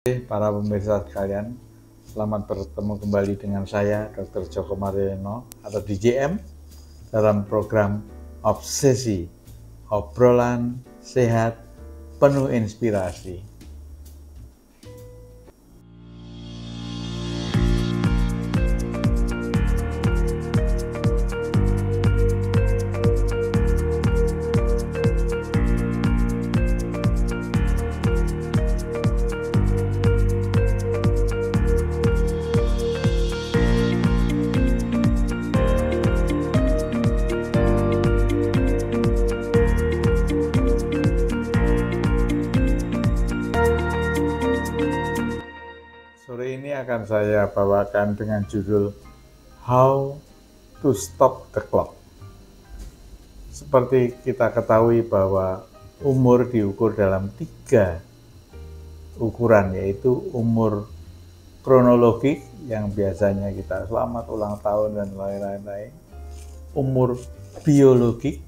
Para pemirsa sekalian, selamat bertemu kembali dengan saya Dr. Joko Mariono atau DJM dalam program Obsesi, obrolan sehat penuh inspirasi. Sore ini akan saya bawakan dengan judul How to Stop the Clock. Seperti kita ketahui bahwa umur diukur dalam 3 ukuran, yaitu umur kronologik yang biasanya kita selamat ulang tahun dan lain-lain, umur biologik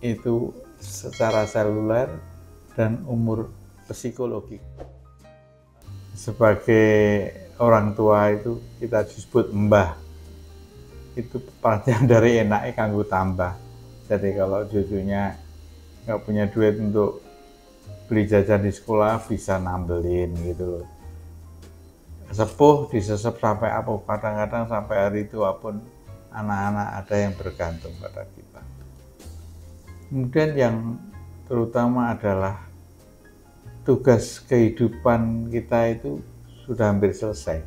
itu secara seluler, dan umur psikologik. Sebagai orang tua itu kita disebut mbah, itu perhatian dari enaknya kanggo tambah. Jadi kalau cucunya nggak punya duit untuk beli jajan di sekolah, bisa nambelin gitu loh. Sepuh disesep sampai apa, kadang-kadang sampai hari tua pun anak-anak ada yang bergantung pada kita. Kemudian yang terutama adalah tugas kehidupan kita itu sudah hampir selesai,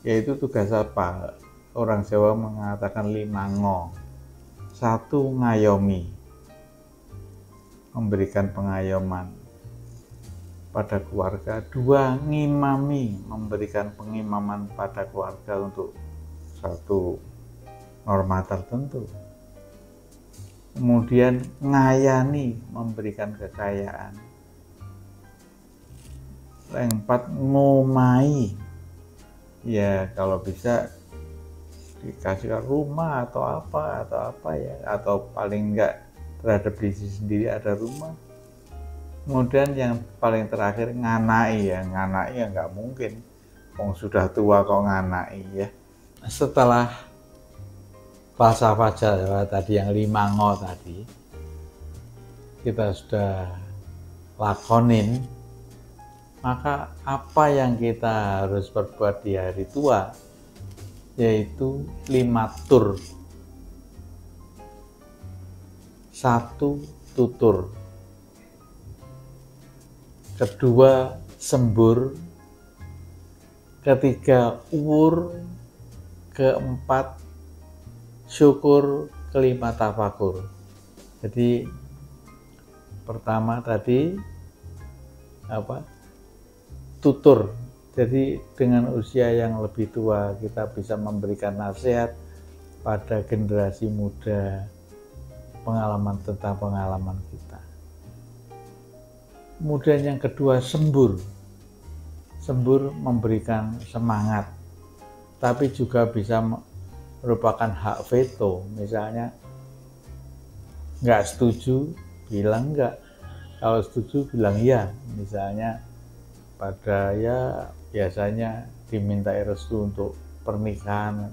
yaitu tugas apa? Orang Jawa mengatakan 5 ngo. 1, ngayomi, memberikan pengayoman pada keluarga. 2, ngimami, memberikan pengimaman pada keluarga untuk satu norma tertentu. Kemudian ngayani, memberikan kekayaan. Yang 4, ngomai, ya kalau bisa dikasihkan rumah atau apa ya, atau paling enggak terhadap diri sendiri ada rumah. Kemudian yang paling terakhir nganai, ya nggak mungkin, sudah tua kok nganai ya. Setelah fasa-fasa tadi yang 5 ngo tadi kita sudah lakonin, maka apa yang kita harus perbuat di hari tua, yaitu 5 tur. 1, tutur. 2, sembur. 3, uwur. 4, syukur. 5, tafakur. Jadi pertama tadi tutur. Jadi dengan usia yang lebih tua kita bisa memberikan nasihat pada generasi muda, tentang pengalaman kita. Kemudian yang kedua, sembur. Sembur memberikan semangat, tapi juga bisa merupakan hak veto. Misalnya nggak setuju, bilang enggak. Kalau setuju, bilang iya. Misalnya pada biasanya dimintai restu untuk pernikahan,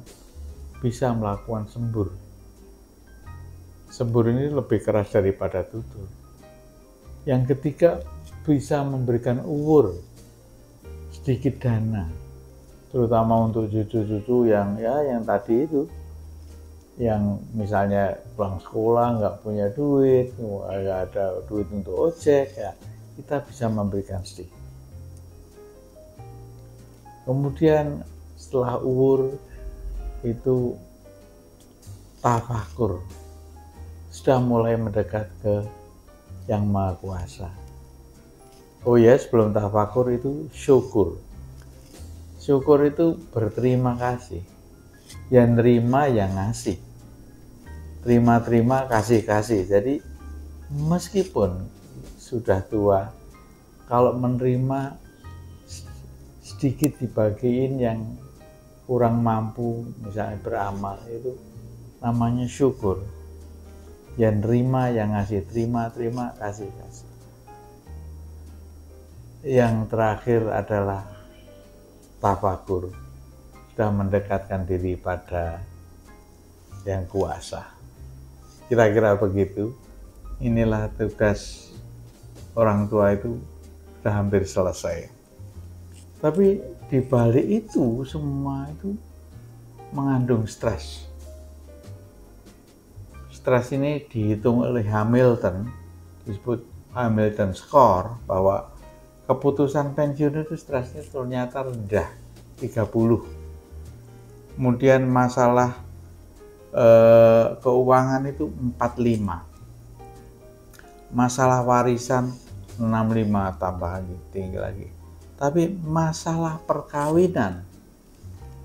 bisa melakukan sembur. Sembur ini lebih keras daripada tutur. Yang ketiga, bisa memberikan uwur, sedikit dana, terutama untuk cucu-cucu yang tadi itu, yang misalnya pulang sekolah nggak punya duit, nggak ada duit untuk ojek, ya kita bisa memberikan sedikit. Kemudian setelah uwur itu tafakur, sudah mulai mendekat ke Yang Maha Kuasa. Oh ya, sebelum tafakur itu syukur. Syukur itu berterima kasih. Yang nerima, yang ngasih. Terima-terima, kasih-kasih. Jadi meskipun sudah tua, kalau menerima sedikit dibagiin yang kurang mampu, misalnya beramal, itu namanya syukur. Yang nerima, yang ngasih, terima, kasih. yang terakhir adalah tafakur, sudah mendekatkan diri pada yang kuasa. Kira-kira begitu. Inilah tugas orang tua, itu sudah hampir selesai. Tapi di balik itu semua itu mengandung stres. Stres ini dihitung oleh Hamilton, disebut Hamilton score, bahwa keputusan pensiun itu stresnya ternyata rendah, 30. Kemudian masalah keuangan itu 45. Masalah warisan 65, tambah lagi, tinggi lagi. Tapi masalah perkawinan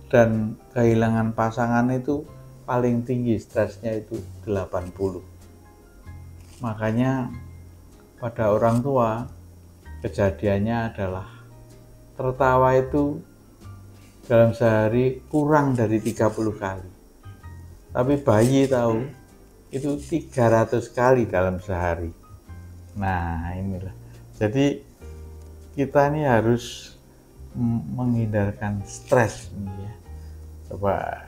dan kehilangan pasangan itu paling tinggi, stresnya itu 80. Makanya pada orang tua kejadiannya adalah tertawa itu dalam sehari kurang dari 30 kali. Tapi bayi tahu itu 300 kali dalam sehari. Nah, inilah. Jadi kita ini harus menghindarkan stres ini ya. Coba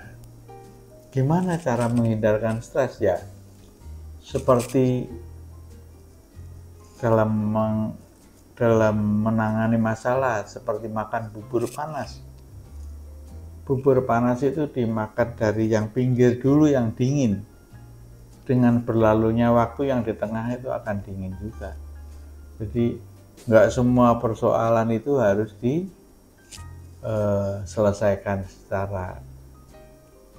gimana cara menghindarkan stres ya? Seperti dalam menangani masalah, seperti makan bubur panas. Bubur panas itu dimakan dari yang pinggir dulu, yang dingin. Dengan berlalunya waktu yang di tengah itu akan dingin juga. Jadi nggak semua persoalan itu harus diselesaikan secara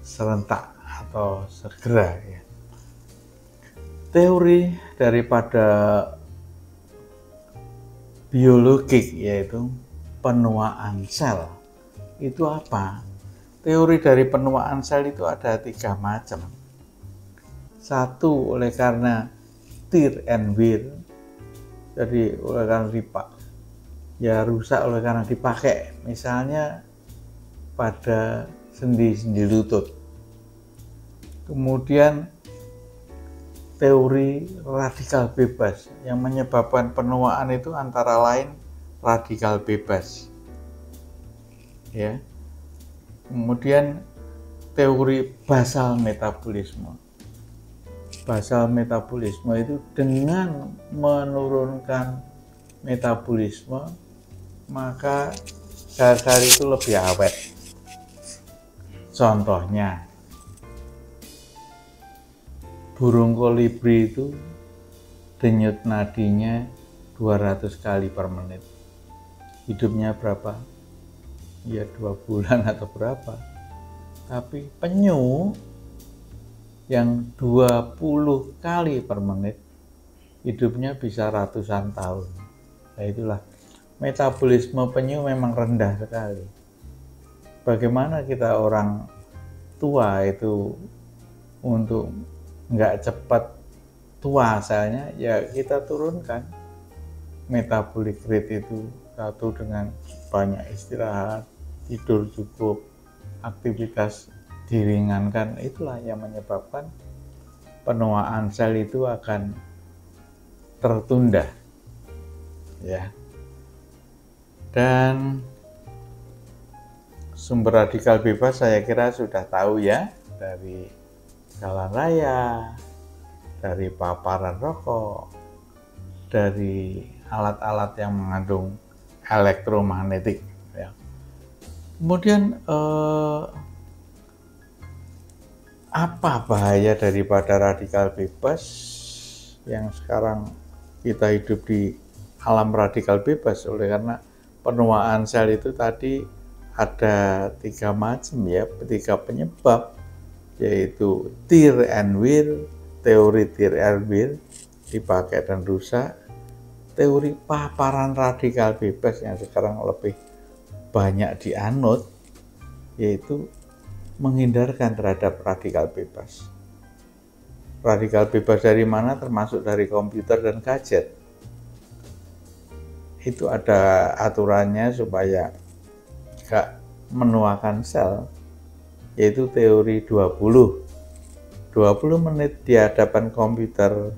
serentak atau segera ya. Teori daripada biologik yaitu penuaan sel itu apa? Teori dari penuaan sel itu ada 3 macam. Satu, oleh karena tear and wear, jadi oleh karena rusak oleh karena dipakai, misalnya pada sendi-sendi lutut. Kemudian teori radikal bebas, yang menyebabkan penuaan itu antara lain radikal bebas ya. Kemudian teori basal metabolisme. Basal metabolisme itu dengan menurunkan metabolisme maka sel-sel itu lebih awet. Contohnya burung kolibri itu denyut nadinya 200 kali per menit. Hidupnya berapa? Ya 2 bulan atau berapa. Tapi penyu yang 20 kali per menit hidupnya bisa ratusan tahun. Nah, itulah metabolisme penyu memang rendah sekali. Bagaimana kita orang tua itu untuk nggak cepat tua selnya, ya kita turunkan metabolic rate itu. Satu, dengan banyak istirahat, tidur cukup, aktivitas diringankan, itulah yang menyebabkan penuaan sel itu akan tertunda ya. Dan sumber radikal bebas saya kira sudah tahu ya, dari jalan raya, dari paparan rokok, dari alat-alat yang mengandung elektromagnetik ya. Kemudian apa bahaya daripada radikal bebas? Yang sekarang kita hidup di alam radikal bebas, oleh karena penuaan sel itu tadi ada 3 macam ya, 3 penyebab, yaitu tear and wear, teori tear and wear dipakai dan rusak, teori paparan radikal bebas yang sekarang lebih banyak dianut, yaitu menghindarkan terhadap radikal bebas. Radikal bebas dari mana? Termasuk dari komputer dan gadget. Itu ada aturannya supaya gak menuakan sel, yaitu teori 20 menit di hadapan komputer,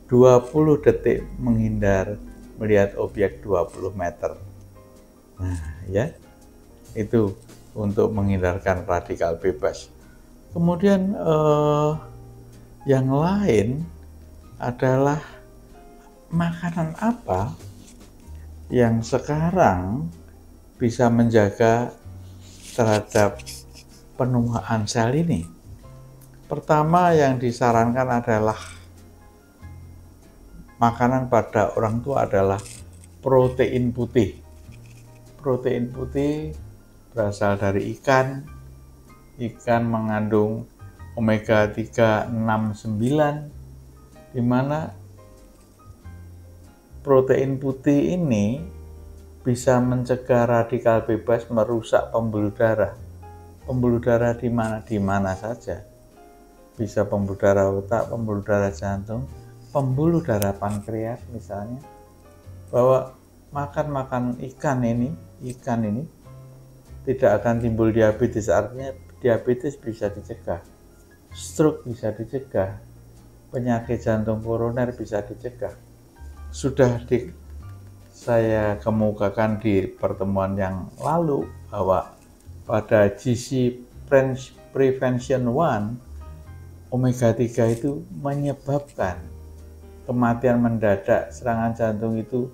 20 detik menghindar melihat objek 20 meter. Nah, ya, itu untuk menghindarkan radikal bebas. Kemudian yang lain adalah makanan apa yang sekarang bisa menjaga terhadap penuaan sel ini. Pertama yang disarankan adalah makanan pada orang tua adalah protein putih. Protein putih berasal dari ikan. Ikan mengandung omega 3, 6, 9, di mana protein putih ini bisa mencegah radikal bebas merusak pembuluh darah. Pembuluh darah di mana? Di mana saja. Bisa pembuluh darah otak, pembuluh darah jantung, pembuluh darah pankreas misalnya. Bahwa makan ikan ini tidak akan timbul diabetes, artinya diabetes bisa dicegah, stroke bisa dicegah, penyakit jantung koroner bisa dicegah. Sudah saya kemukakan di pertemuan yang lalu bahwa pada GC Prevention 1, omega 3 itu menyebabkan kematian mendadak serangan jantung itu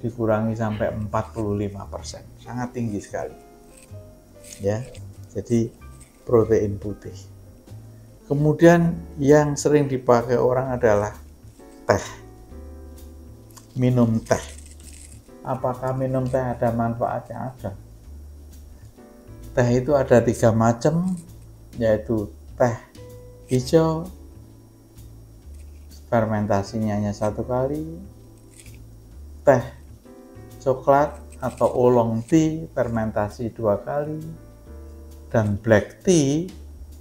dikurangi sampai 45%, sangat tinggi sekali. Ya, jadi protein putih. Kemudian yang sering dipakai orang adalah teh. Minum teh. Apakah minum teh ada manfaatnya? Ada. Teh itu ada 3 macam, yaitu teh hijau, fermentasinya hanya 1 kali, teh coklat atau oolong tea, fermentasi 2 kali, dan black tea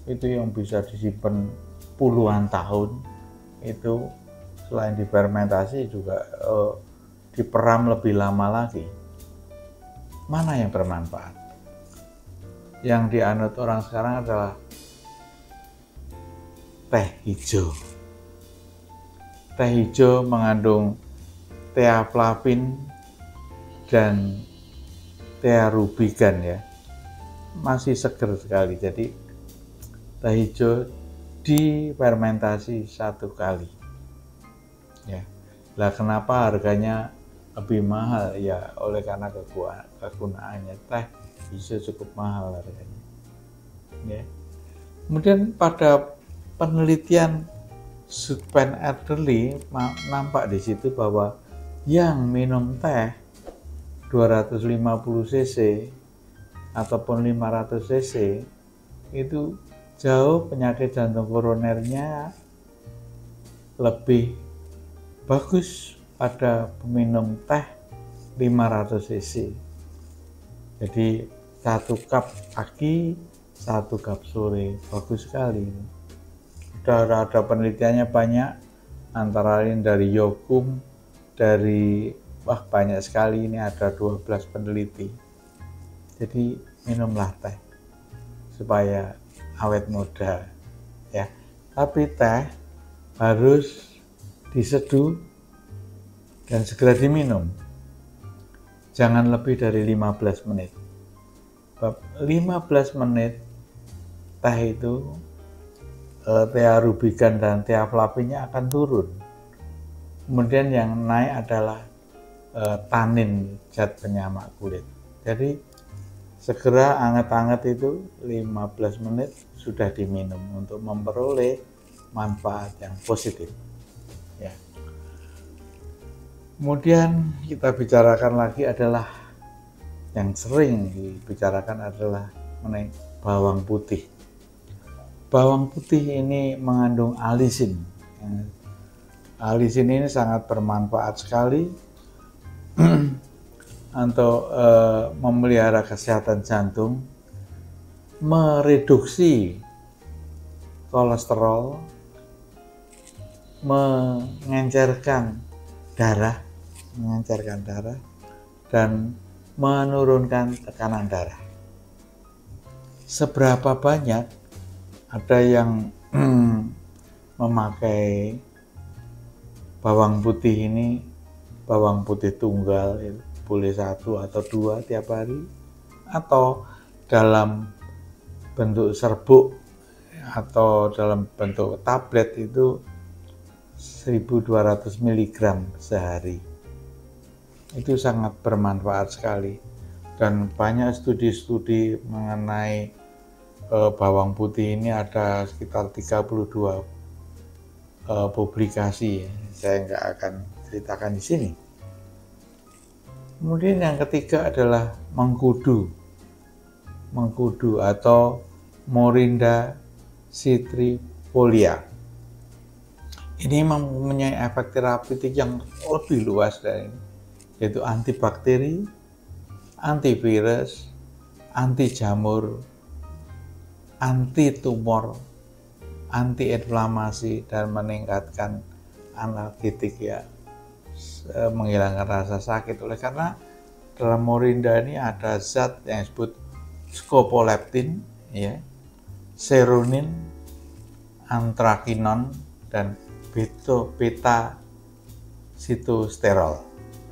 itu yang bisa disimpan puluhan tahun. Itu selain difermentasi juga diperam lebih lama lagi. Mana yang bermanfaat? Yang dianut orang sekarang adalah teh hijau. Teh hijau mengandung theaflavin dan thearubigan, ya, masih seger sekali. Jadi teh hijau difermentasi 1 kali. Ya, lah kenapa harganya lebih mahal? Ya, oleh karena kegunaannya. Teh hijau cukup mahal harganya. Ya. Kemudian pada penelitian Sudpen Adderley nampak di situ bahwa yang minum teh 250 cc ataupun 500 cc itu jauh penyakit jantung koronernya lebih bagus pada peminum teh 500 cc. Jadi 1 cup pagi, 1 cup sore, bagus sekali. Sudah ada penelitiannya banyak, antara lain dari Yokum, dari banyak sekali, ini ada 12 peneliti. Jadi minumlah teh supaya awet muda, ya. Tapi teh harus diseduh dan segera diminum. Jangan lebih dari 15 menit. 15 menit teh itu thearubigan dan theaflavinnya akan turun. Kemudian yang naik adalah tanin, zat penyamak kulit. Jadi segera anget-anget itu 15 menit sudah diminum untuk memperoleh manfaat yang positif. Ya. Kemudian kita bicarakan lagi adalah yang sering dibicarakan adalah mengenai bawang putih. Bawang putih ini mengandung alisin. Alisin ini sangat bermanfaat sekali untuk memelihara kesehatan jantung, mereduksi kolesterol, mengencerkan darah, dan menurunkan tekanan darah. Seberapa banyak? Ada yang memakai bawang putih ini bawang putih tunggal, boleh 1 atau 2 tiap hari, atau dalam bentuk serbuk atau dalam bentuk tablet itu 1200 mg sehari. Itu sangat bermanfaat sekali, dan banyak studi-studi mengenai bawang putih ini, ada sekitar 32 publikasi. Saya nggak akan ceritakan di sini. Kemudian yang ketiga adalah mengkudu atau Morinda citrifolia. Ini mempunyai efek terapeutik yang lebih luas dari ini, yaitu antibakteri, antivirus, anti jamur, anti tumor, anti inflamasi, dan meningkatkan analgetik, ya, menghilangkan rasa sakit. Oleh karena dalam morinda ini ada zat yang disebut scopoleptin, ya, seronin, anthraquinone, dan beta sitosterol.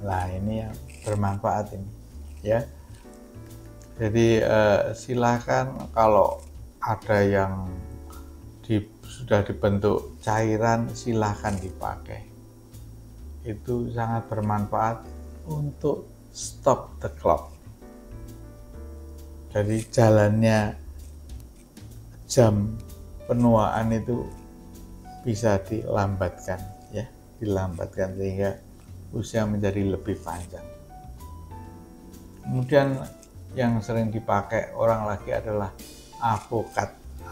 Nah, ini yang bermanfaat ini, ya. Jadi silakan kalau ada yang sudah dibentuk cairan, silahkan dipakai. Itu sangat bermanfaat untuk stop the clock. Jadi jalannya jam penuaan itu bisa dilambatkan, ya, sehingga usia menjadi lebih panjang. Kemudian yang sering dipakai orang lagi adalah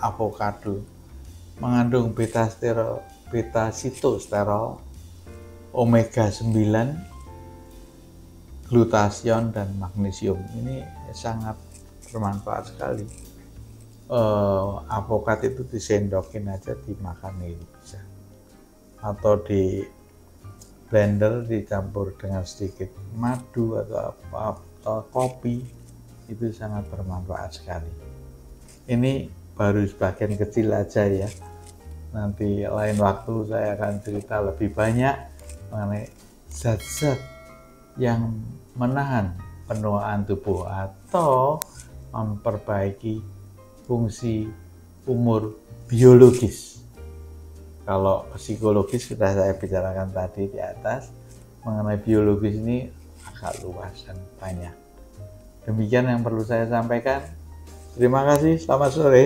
avokado. Mengandung beta sitosterol, omega 9, glutathione, dan magnesium. Ini sangat bermanfaat sekali. Avokat itu disendokin aja, dimakan itu bisa, atau di blender dicampur dengan sedikit madu atau kopi, itu sangat bermanfaat sekali. Ini baru sebagian kecil aja, ya. Nanti lain waktu saya akan cerita lebih banyak mengenai zat-zat yang menahan penuaan tubuh atau memperbaiki fungsi umur biologis. Kalau psikologis sudah saya bicarakan tadi di atas, mengenai biologis ini agak luas dan banyak. Demikian yang perlu saya sampaikan. Terima kasih, selamat sore.